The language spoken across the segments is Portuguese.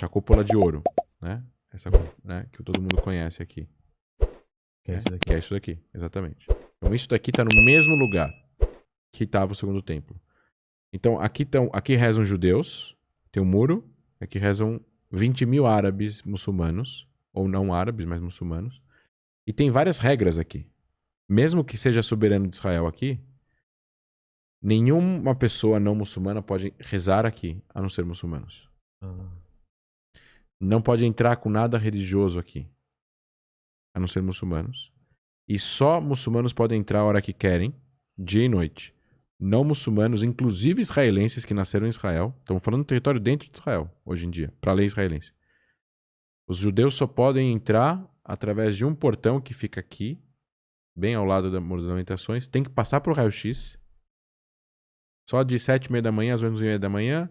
A cúpula de ouro, né? Essa, né? Que todo mundo conhece aqui. Que é isso daqui. Que é isso daqui, exatamente. Então isso daqui está no mesmo lugar que estava o segundo templo. Então aqui rezam judeus, tem um muro, aqui rezam 20 mil árabes muçulmanos, ou não árabes, mas muçulmanos. E tem várias regras aqui. Mesmo que seja soberano de Israel aqui, nenhuma pessoa não muçulmana pode rezar aqui, a não ser muçulmanos. Não pode entrar com nada religioso aqui, a não ser muçulmanos. E só muçulmanos podem entrar a hora que querem, dia e noite. Não muçulmanos, inclusive israelenses que nasceram em Israel, estamos falando do território dentro de Israel, hoje em dia, para a lei israelense. Os judeus só podem entrar através de um portão que fica aqui, bem ao lado das lamentações. Tem que passar para o raio-x. Só de 7h30 da manhã às 11h30 da manhã.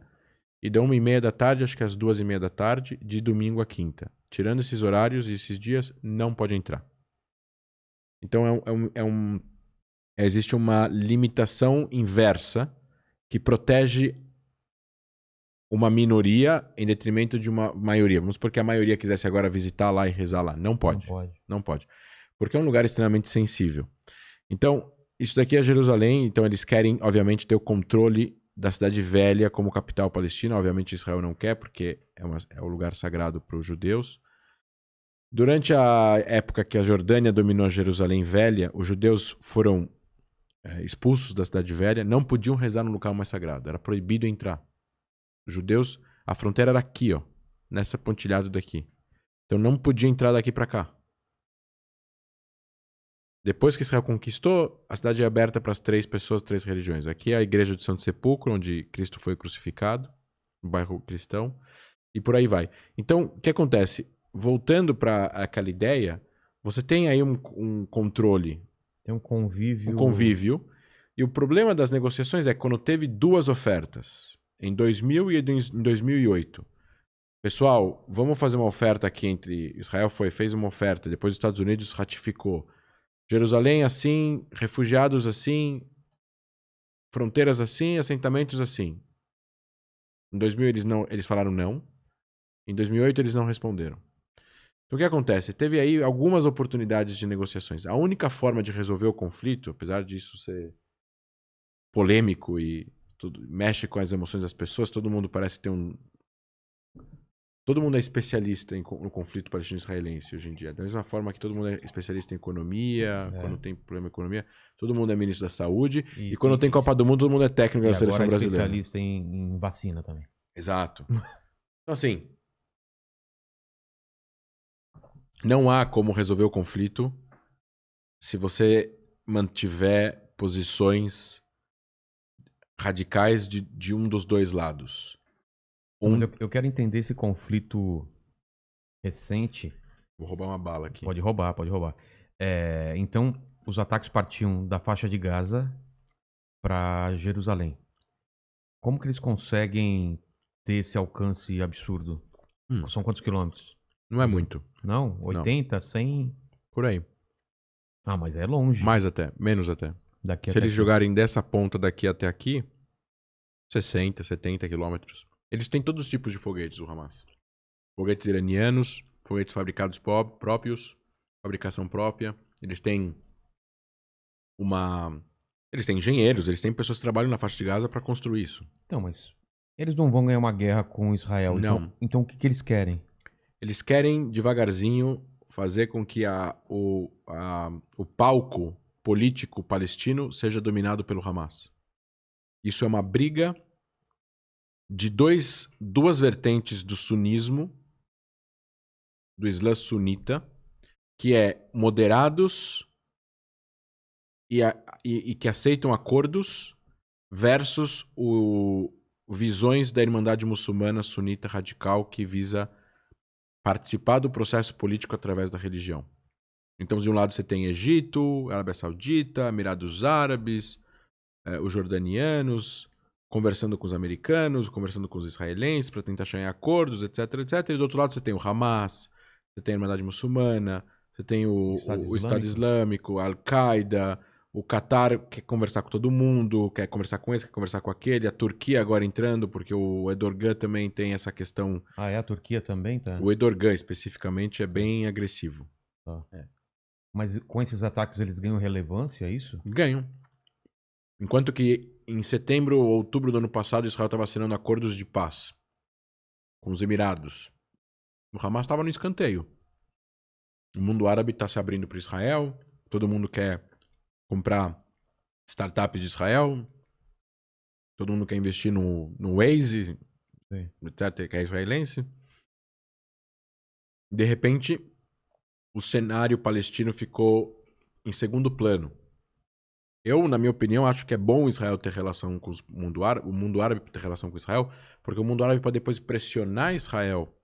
E da 1h30 da tarde, acho que às 2h30 da tarde, de domingo a quinta. Tirando esses horários e esses dias, não pode entrar. Então existe uma limitação inversa que protege uma minoria em detrimento de uma maioria. Vamos supor que a maioria quisesse agora visitar lá e rezar lá. Não pode. Não pode. Porque é um lugar extremamente sensível. Então, isso daqui é Jerusalém. Então, eles querem, obviamente, ter o controle da cidade velha como capital palestina. Obviamente, Israel não quer, porque é um lugar sagrado para os judeus. Durante a época que a Jordânia dominou a Jerusalém velha, os judeus foram expulsos da cidade velha, não podiam rezar no local mais sagrado. Era proibido entrar. Os judeus, a fronteira era aqui, ó, nessa pontilhada daqui. Então não podia entrar daqui para cá. Depois que Israel conquistou, a cidade é aberta para as 3 pessoas, 3 religiões. Aqui é a igreja do Santo Sepulcro, onde Cristo foi crucificado, no bairro cristão, e por aí vai. Então, o que acontece? Voltando para aquela ideia, você tem aí um controle. Tem um convívio. Um convívio. E o problema das negociações é quando teve 2 ofertas, em 2000 e em 2008. Pessoal, vamos fazer uma oferta aqui entre... Israel fez uma oferta, depois os Estados Unidos ratificou. Jerusalém assim, refugiados assim, fronteiras assim, assentamentos assim. Em 2000 eles falaram não. Em 2008 eles não responderam. Então o que acontece? Teve aí algumas oportunidades de negociações. A única forma de resolver o conflito, apesar disso ser polêmico e tudo, mexe com as emoções das pessoas, todo mundo parece ter todo mundo é especialista no conflito palestino-israelense hoje em dia. Da mesma forma que todo mundo é especialista em economia, quando tem problema em economia, todo mundo é ministro da saúde. E quando tem Copa do Mundo, todo mundo é técnico da seleção brasileira. E agora é especialista em vacina também. Exato. Então, assim, não há como resolver o conflito se você mantiver posições radicais de um dos dois lados. Eu quero entender esse conflito recente. Vou roubar uma bala aqui. Pode roubar. Então, os ataques partiam da faixa de Gaza para Jerusalém. Como que eles conseguem ter esse alcance absurdo? São quantos quilômetros? Não é muito. Não? 80, 100? Por aí. Ah, mas é longe. Mais até, menos até. Daqui Se eles jogarem dessa ponta daqui até aqui, 60, 70 quilômetros. Eles têm todos os tipos de foguetes, o Hamas. Foguetes iranianos, foguetes fabricados próprios, fabricação própria. Eles têm Eles têm engenheiros, eles têm pessoas que trabalham na faixa de Gaza para construir isso. Então, mas eles não vão ganhar uma guerra com Israel. Não. Então o que eles querem? Eles querem, devagarzinho, fazer com que o palco político palestino seja dominado pelo Hamas. Isso é uma briga de duas vertentes do sunismo, do Islã sunita, que é moderados e que aceitam acordos versus visões da Irmandade Muçulmana Sunita Radical que visa participar do processo político através da religião. Então, de um lado você tem Egito, Arábia Saudita, Emirados Árabes, os jordanianos, conversando com os americanos, conversando com os israelenses para tentar chegar em acordos, etc, etc. E do outro lado você tem o Hamas, você tem a Irmandade Muçulmana, você tem o Estado Islâmico, a Al-Qaeda, O Catar quer conversar com todo mundo, quer conversar com esse, quer conversar com aquele. A Turquia agora entrando, porque o Erdogan também tem essa questão. Ah, é? A Turquia também tá? O Erdogan, especificamente, é bem agressivo. Tá. Mas com esses ataques eles ganham relevância, é isso? Ganham. Enquanto que em setembro ou outubro do ano passado, Israel estava assinando acordos de paz com os Emirados. O Hamas estava no escanteio. O mundo árabe está se abrindo para Israel. Todo mundo quer comprar startups de Israel. Todo mundo quer investir no Waze, Sim. etc., que é israelense. De repente, o cenário palestino ficou em segundo plano. Eu, na minha opinião, acho que é bom Israel ter relação com o mundo árabe ter relação com Israel, porque o mundo árabe pode depois pressionar Israel,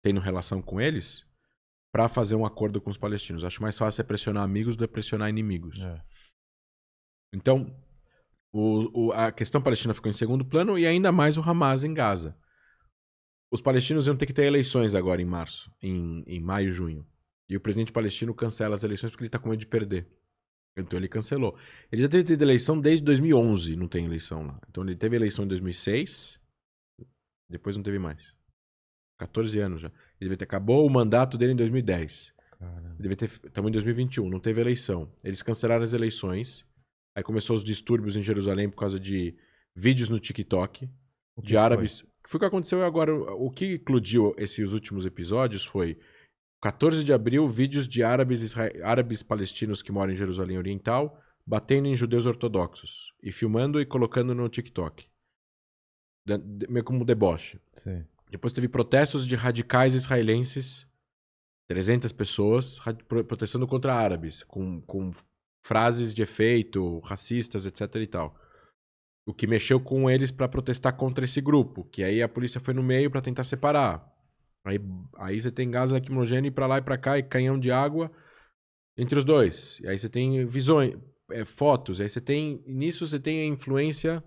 tendo relação com eles, para fazer um acordo com os palestinos. Acho mais fácil é pressionar amigos do que pressionar inimigos. É. Então, a questão palestina ficou em segundo plano e ainda mais o Hamas em Gaza. Os palestinos iam ter que ter eleições agora em março, em maio, junho. E o presidente palestino cancela as eleições porque ele está com medo de perder. Então ele cancelou. Ele já teve tido eleição desde 2011, não tem eleição lá. Então ele teve eleição em 2006, depois não teve mais. 14 anos já. Acabou o mandato dele em 2010. Estamos em 2021, não teve eleição. Eles cancelaram as eleições. Aí começou os distúrbios em Jerusalém por causa de vídeos no TikTok de árabes. Foi o que aconteceu agora. O que eclodiu esses últimos episódios foi 14 de abril, vídeos de árabes palestinos que moram em Jerusalém Oriental batendo em judeus ortodoxos e filmando e colocando no TikTok. Meio como deboche. Sim. Depois teve protestos de radicais israelenses, 300 pessoas, protestando contra árabes, com frases de efeito, racistas, etc e tal. O que mexeu com eles para protestar contra esse grupo, que aí a polícia foi no meio para tentar separar. Aí você tem gás lacrimogêneo pra lá e pra cá e canhão de água entre os dois. E aí você tem visões, fotos. Aí você tem, nisso você tem a influência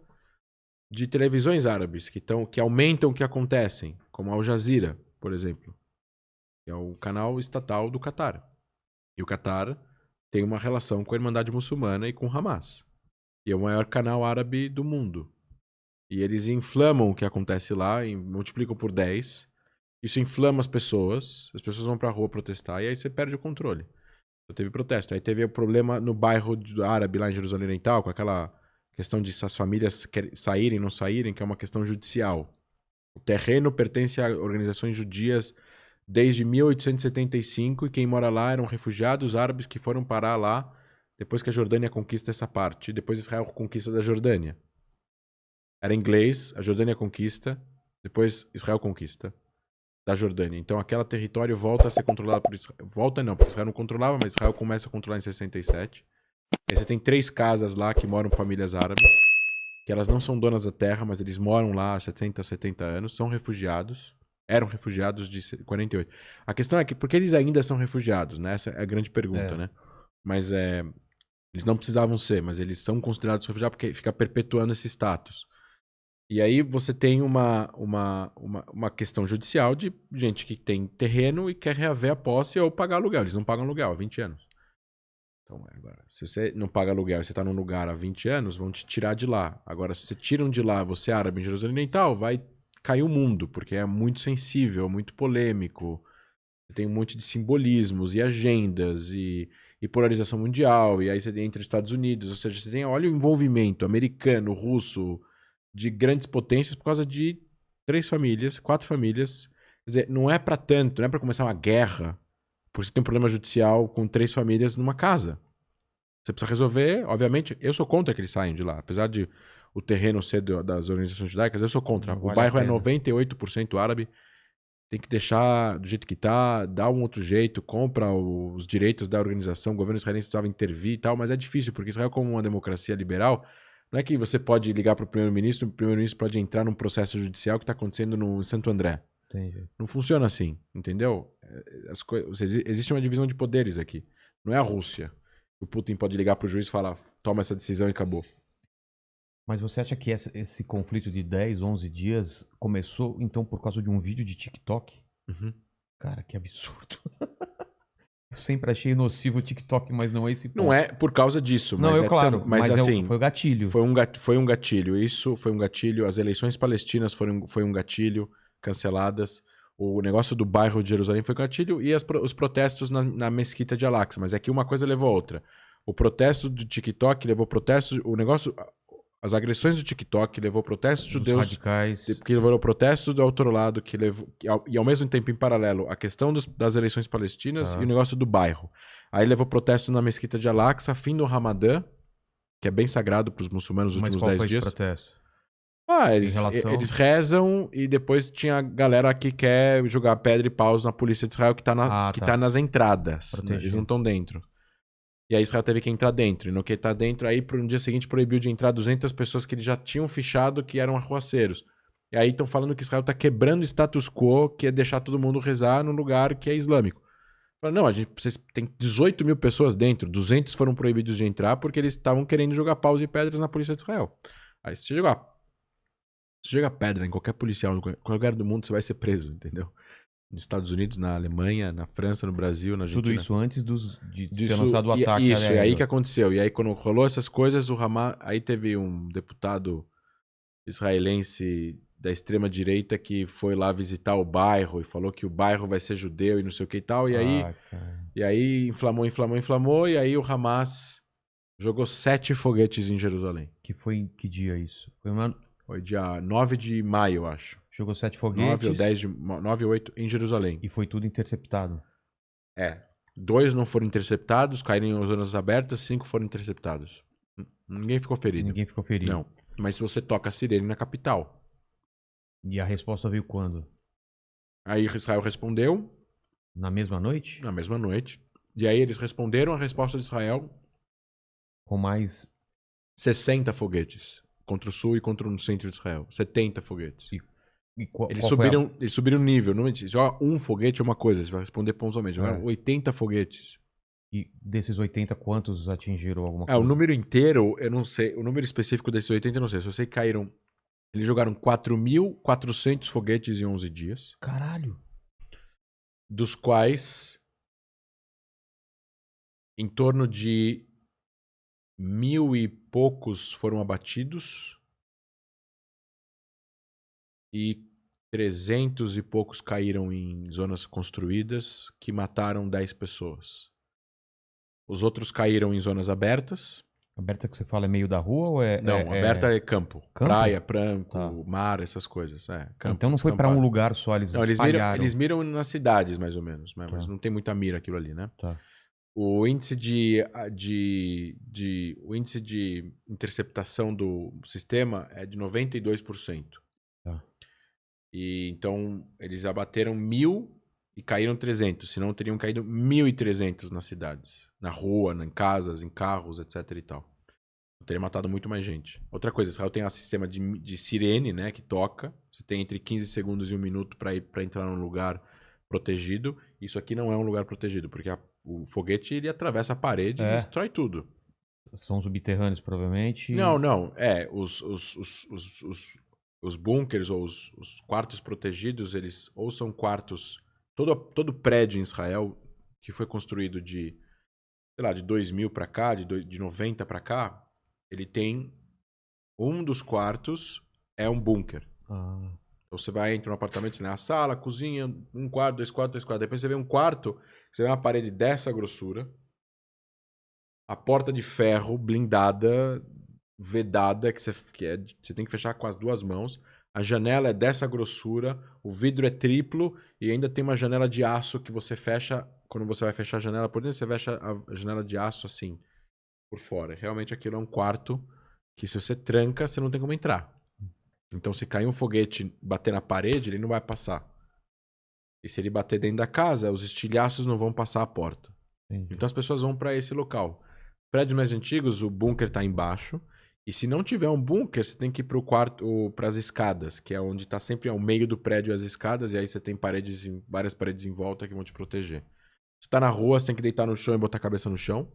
de televisões árabes que aumentam o que acontecem, como a Al Jazeera, por exemplo, que é o canal estatal do Catar. E o Catar tem uma relação com a Irmandade Muçulmana e com o Hamas. E é o maior canal árabe do mundo. E eles inflamam o que acontece lá, multiplicam por 10. Isso inflama as pessoas vão pra rua protestar e aí você perde o controle. Então, teve protesto. Aí teve o problema no bairro árabe lá em Jerusalém Oriental, com aquela questão de se as famílias saírem, não saírem, que é uma questão judicial. O terreno pertence a organizações judias desde 1875 e quem mora lá eram refugiados árabes que foram parar lá depois que a Jordânia conquista essa parte, depois Israel conquista da Jordânia. Era inglês, a Jordânia conquista, depois Israel conquista da Jordânia. Então aquele território volta a ser controlado por Israel. Volta não, porque Israel não controlava, mas Israel começa a controlar em 67. Aí você tem 3 casas lá que moram famílias árabes, que elas não são donas da terra, mas eles moram lá há 70 anos, são refugiados. Eram refugiados de 48. A questão é que, por que eles ainda são refugiados, né? Essa é a grande pergunta, né? Mas eles não precisavam ser, mas eles são considerados refugiados porque fica perpetuando esse status. E aí você tem uma questão judicial de gente que tem terreno e quer reaver a posse ou pagar aluguel. Eles não pagam aluguel há 20 anos. Então, agora, se você não paga aluguel e você está num lugar há 20 anos, vão te tirar de lá. Agora, se você tiram de lá, você é árabe em Jerusalém Oriental, vai cair o mundo, porque é muito sensível, muito polêmico. Você tem um monte de simbolismos e agendas e polarização mundial. E aí você tem entre Estados Unidos, ou seja, você tem, olha o envolvimento americano, russo, de grandes potências por causa de 3 famílias, 4 famílias. Quer dizer, não é pra tanto, não é pra começar uma guerra, porque você tem um problema judicial com 3 famílias numa casa. Você precisa resolver, obviamente, eu sou contra que eles saiam de lá, apesar de o terreno ser das organizações judaicas, eu sou contra. O bairro é 98% árabe, tem que deixar do jeito que tá, dá um outro jeito, compra os direitos da organização, o governo israelense precisava intervir e tal, mas é difícil, porque Israel, como uma democracia liberal, não é que você pode ligar para o primeiro-ministro pode entrar num processo judicial que está acontecendo no Santo André. Entendi. Não funciona assim, entendeu? Existe uma divisão de poderes aqui. Não é a Rússia. O Putin pode ligar para o juiz e falar, toma essa decisão e acabou. Mas você acha que esse conflito de 10, 11 dias começou, então, por causa de um vídeo de TikTok? Uhum. Cara, que absurdo. Eu sempre achei nocivo o TikTok, mas não é esse ponto. Não é por causa disso, Não, mas eu, claro, mas assim, foi o gatilho. foi um gatilho. Isso foi um gatilho. As eleições palestinas foi um gatilho, canceladas. O negócio do bairro de Jerusalém foi um gatilho e os protestos na mesquita de Al-Aqsa. Mas é que uma coisa levou a outra. O protesto do TikTok levou protesto. O negócio. As agressões do TikTok levou protestos judeus. Radicais. Que levou o protesto do outro lado, e ao mesmo tempo, em paralelo, a questão das eleições palestinas e o negócio do bairro. Aí levou protesto na mesquita de Al-Aqsa, fim do Ramadã, que é bem sagrado para os muçulmanos nos últimos 10 dias. Mas qual foi esse protesto? Eles rezam e depois tinha a galera que quer jogar pedra e paus na polícia de Israel que tá nas entradas. Né? Eles não estão dentro. E aí Israel teve que entrar dentro. E no que tá dentro, aí no dia seguinte proibiu de entrar 200 pessoas que eles já tinham fichado que eram arruaceiros. E aí estão falando que Israel tá quebrando o status quo, que é deixar todo mundo rezar num lugar que é islâmico. Não, vocês tem 18 mil pessoas dentro, 200 foram proibidos de entrar porque eles estavam querendo jogar paus e pedras na polícia de Israel. Aí se você jogar pedra em qualquer policial, em qualquer lugar do mundo, você vai ser preso, entendeu? Nos Estados Unidos, na Alemanha, na França, no Brasil, na Argentina. Tudo isso antes de ser lançado o ataque. Isso, é aí que aconteceu. E aí quando rolou essas coisas, o Hamas... Aí teve um deputado israelense da extrema-direita que foi lá visitar o bairro e falou que o bairro vai ser judeu e não sei o que e tal. E aí inflamou, e aí o Hamas jogou 7 foguetes em Jerusalém. Que foi em que dia isso? Foi dia 9 de maio, eu acho. Jogou 7 foguetes. 9 ou 8 em Jerusalém. E foi tudo interceptado. 2 não foram interceptados, caíram em zonas abertas, 5 foram interceptados. Ninguém ficou ferido. Não. Mas se você toca a sirene na capital. E a resposta veio quando? Aí Israel respondeu. Na mesma noite? Na mesma noite. E aí eles responderam a resposta de Israel. Com mais 60 foguetes. Contra o sul e contra o centro de Israel. 70 foguetes. Eles subiram o nível. Não se joga um foguete é uma coisa, você vai responder pontualmente. Jogaram 80 foguetes. E desses 80, quantos atingiram alguma coisa? O número inteiro, eu não sei. O número específico desses 80, eu não sei. Só sei que caíram. Eles jogaram 4.400 foguetes em 11 dias. Caralho! Dos quais em torno de 1.000 e poucos foram abatidos. E 300 e poucos caíram em zonas construídas, que mataram 10 pessoas. Os outros caíram em zonas abertas. Aberta que você fala é meio da rua ou é... Não, aberta é campo. Praia, branco, mar, essas coisas. Campo, então não foi para um lugar só, eles espalharam. Eles miram nas cidades, mais ou menos. Mas não tem muita mira aquilo ali, né? O índice o índice de interceptação do sistema é de 92%. E então eles abateram 1.000 e caíram 300. Senão teriam caído 1.300 nas cidades. Na rua, em casas, em carros, etc e tal. Teria matado muito mais gente. Outra coisa, Israel tem um sistema de sirene, né, que toca. Você tem entre 15 segundos e 1 minuto para entrar num lugar protegido. Isso aqui não é um lugar protegido, porque o foguete ele atravessa a parede e destrói tudo. São subterrâneos, provavelmente. Não. Os bunkers ou os quartos protegidos, eles ou são quartos... Todo prédio em Israel que foi construído de 2000 para cá, de 90 para cá, ele tem um dos quartos é um bunker. Então você entra no apartamento, você tem a sala, a cozinha, 1 quarto, 2 quartos, 3 quartos. Depois você vê um quarto, você vê uma parede dessa grossura, a porta de ferro blindada, vedada, que você tem que fechar com as 2 mãos. A janela é dessa grossura, o vidro é triplo e ainda tem uma janela de aço que você fecha. Quando você vai fechar a janela por dentro, você fecha a janela de aço assim, por fora. Realmente aquilo é um quarto que se você tranca, você não tem como entrar. Então se cair um foguete bater na parede, ele não vai passar. E se ele bater dentro da casa, os estilhaços não vão passar a porta. Entendi. Então as pessoas vão para esse local. Prédios mais antigos, o bunker está embaixo. E se não tiver um bunker, você tem que ir para o quarto, para as escadas, que é onde está sempre ao meio do prédio as escadas, e aí você tem várias paredes em volta que vão te proteger. Se está na rua, você tem que deitar no chão e botar a cabeça no chão.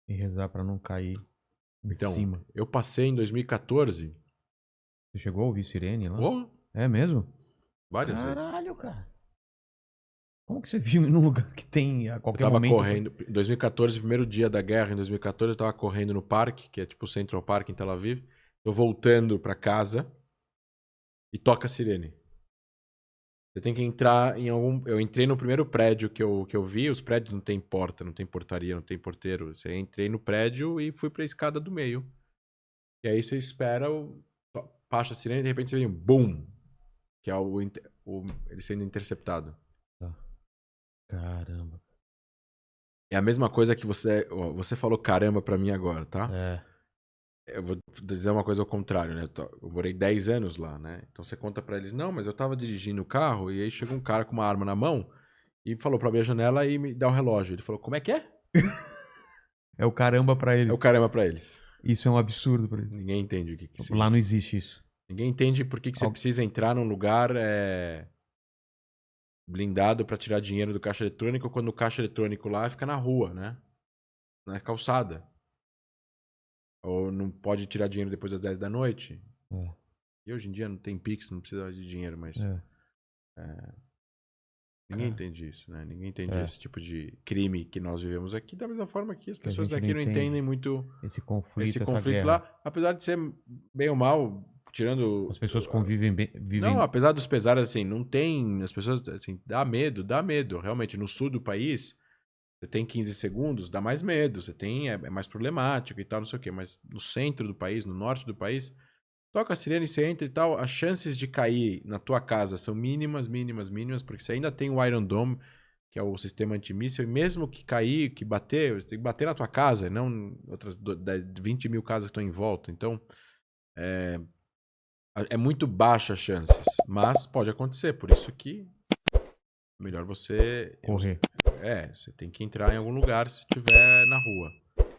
E rezar para não cair em cima. Eu passei em 2014. Você chegou a ouvir sirene lá? Oh, é mesmo? Várias vezes. Caralho, cara. Como que você viu num lugar que tem a Eu qualquer tava momento? correndo, em 2014, primeiro dia da guerra, em 2014, eu tava correndo no parque, que é tipo o Central Park em Tel Aviv. Tô voltando pra casa e toca a sirene. Você tem que entrar em algum. Eu entrei no primeiro prédio que eu vi, os prédios não tem porta, não tem portaria, não tem porteiro. Você entrei no prédio e fui pra escada do meio. E aí você espera, baixa a sirene e de repente você vem um BUM! Que é ele sendo interceptado. Tá. Caramba. É a mesma coisa que você falou caramba pra mim agora, tá? É. Eu vou dizer uma coisa ao contrário, né? Eu morei 10 anos lá, né? Então você conta pra eles, não, mas eu tava dirigindo o carro e aí chegou um cara com uma arma na mão e falou pra abrir a janela e me dá o relógio. Ele falou, como é que é? É o caramba pra É eles. o caramba pra eles. Isso é um absurdo pra eles. Ninguém entende o que Lá significa. não existe isso. Ninguém entende por que você precisa entrar num lugar blindado pra tirar dinheiro do caixa eletrônico quando o caixa eletrônico lá fica na rua, né? Na calçada. Ou não pode tirar dinheiro depois das 10 da noite. É. E hoje em dia não tem Pix, não precisa de dinheiro, mas... Ninguém entende isso, né? Ninguém entende esse tipo de crime que nós vivemos aqui, da mesma forma que as Que a pessoas gente daqui não não entendem muito esse conflito, esse essa conflito guerra. lá. Apesar de ser bem ou mal, tirando... As pessoas convivem bem. Não, apesar dos pesares, assim, não tem... As pessoas, assim, dá medo. Realmente, no sul do país, você tem 15 segundos, dá mais medo. Você tem... É mais problemático e tal, não sei o quê. Mas no centro do país, no norte do país... Toca a sirene, você entra e tal, as chances de cair na tua casa são mínimas, porque você ainda tem o Iron Dome, que é o sistema antimíssil, e mesmo que cair, que bater, você tem que bater na tua casa, e não outras 20 mil casas que estão em volta. Então, é muito baixa as chances, mas pode acontecer, por isso que é melhor você... Correr. Você tem que entrar em algum lugar se estiver na rua.